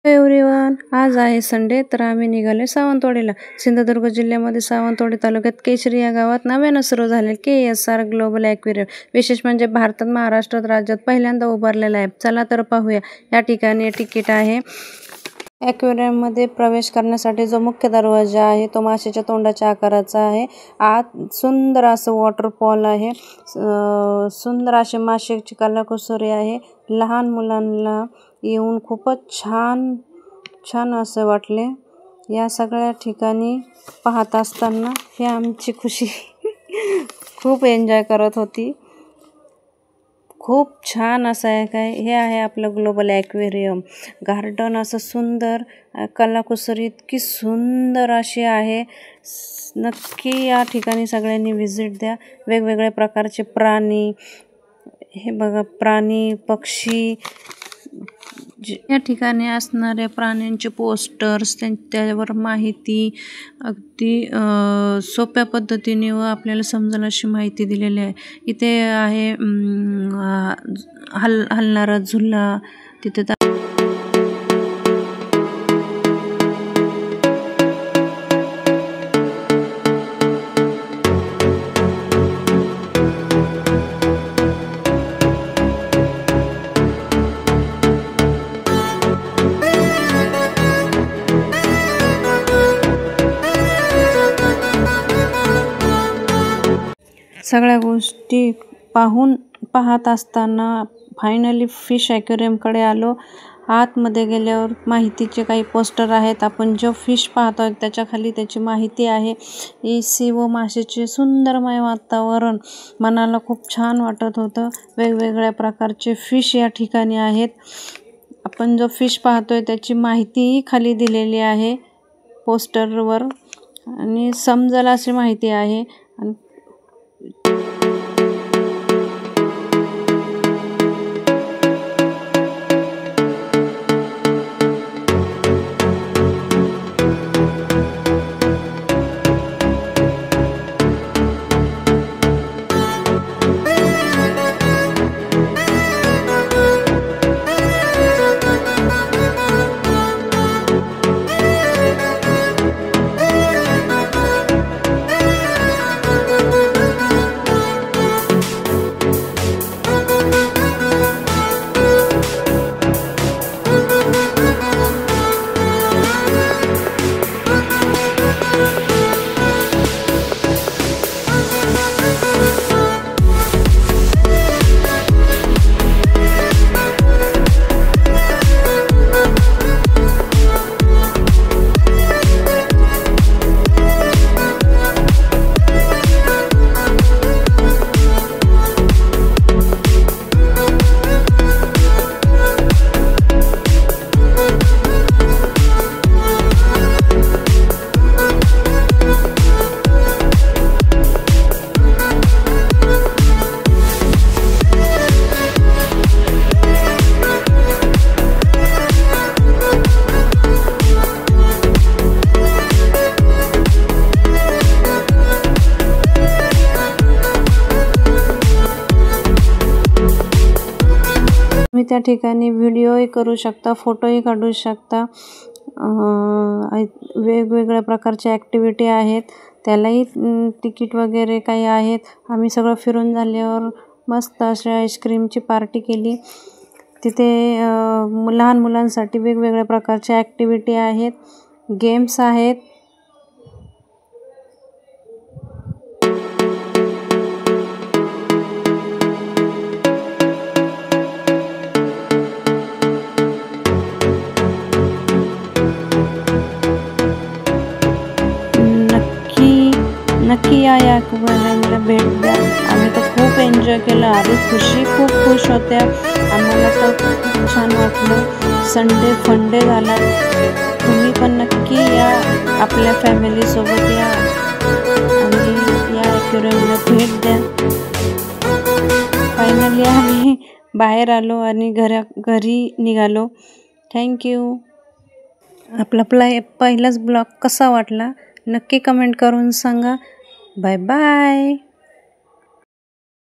Everyone, आज आहे Sunday, तर आम्ही निघाले सावंतवाडीला. सिंधुदुर्ग जिल्ह्यामध्ये सावंतवाडी तालुक्यात केशरी या गावात नव्यानं सुरू झाले KSR ग्लोबल ॲक्वेरियम. विशेष म्हणजे भारतात महाराष्ट्र राज्यात पहिल्यांदा उभारलेला आहे. चला तर पाहूया. या ठिकाणी तिकीट आहे. ॲक्वेरियममध्ये प्रवेश करण्यासाठी जो मुख्य दरवाजा आहे तो माशाच्या तोंडाच्या आकाराचा आहे. आत सुंदर असं वॉटरफॉल आहे. सुंदर असे माशाची कलाकुसरी आहे. लहान मुलांना येऊन खूपच छान असं वाटले. या सगळ्या ठिकाणी पाहत असताना हे आमची खुशी खूप एन्जॉय करत होती. खूप छान असं आहे काय हे आहे आपलं ग्लोबल ॲक्वेरियम. गार्डन असं सुंदर, कलाकुसरी इतकी सुंदर अशी आहे. नक्की या ठिकाणी सगळ्यांनी व्हिजिट द्या. वेगवेगळ्या प्रकारचे प्राणी, हे बघा, प्राणी पक्षी, या ठिकाणी असणाऱ्या प्राण्यांचे पोस्टर्स, त्यावर माहिती अगदी सोप्या पद्धतीने व आपल्याला समजेल अशी माहिती दिलेली आहे. इथे आहे हलणारा झुला. तिथे सगळ्या गोष्टी पाहत असताना फायनली फिश ॲक्वेरियमकडे आलो. आतमध्ये गेल्यावर माहितीचे काही पोस्टर आहेत. आपण जो फिश पाहतोय त्याच्या खाली त्याची माहिती आहे. AC व माशाचे सुंदरमय वातावरण मनाला खूप छान वाटत होतं. वेगवेगळ्या प्रकारचे फिश या ठिकाणी आहेत. आपण जो फिश पाहतोय त्याची माहितीही खाली दिलेली आहे पोस्टरवर, आणि समजेल अशी माहिती आहे. तुम्ही त्या ठिकाणी व्हिडिओही करू शकता, फोटोही काढू शकता. वेगवेगळ्या प्रकारच्या ॲक्टिव्हिटी आहेत, त्यालाही तिकीट वगैरे काही आहेत. आम्ही सगळं फिरून झाल्यावर मस्त अशा आईस्क्रीमची पार्टी केली. तिथे लहान मुलांसाठी वेगवेगळ्या प्रकारच्या ॲक्टिव्हिटी आहेत, गेम्स आहेत. नक्की या ॲक्वेरियमला भेट द्या. आम्ही तर खूप एन्जॉय केलं. खुशी खूप खुश होत्या. आम्हाला तर खूप छान वाटलं. संडे फंडे झाला. तुम्ही पण नक्की या, आपल्या फॅमिलीसोबत या आणि या ॲक्वेरियमला भेट द्या. फायनली आम्ही बाहेर आलो आणि घरी निघालो. थँक्यू. आपला पहिलाच ब्लॉग कसा वाटला नक्की कमेंट करून सांगा. Bye bye.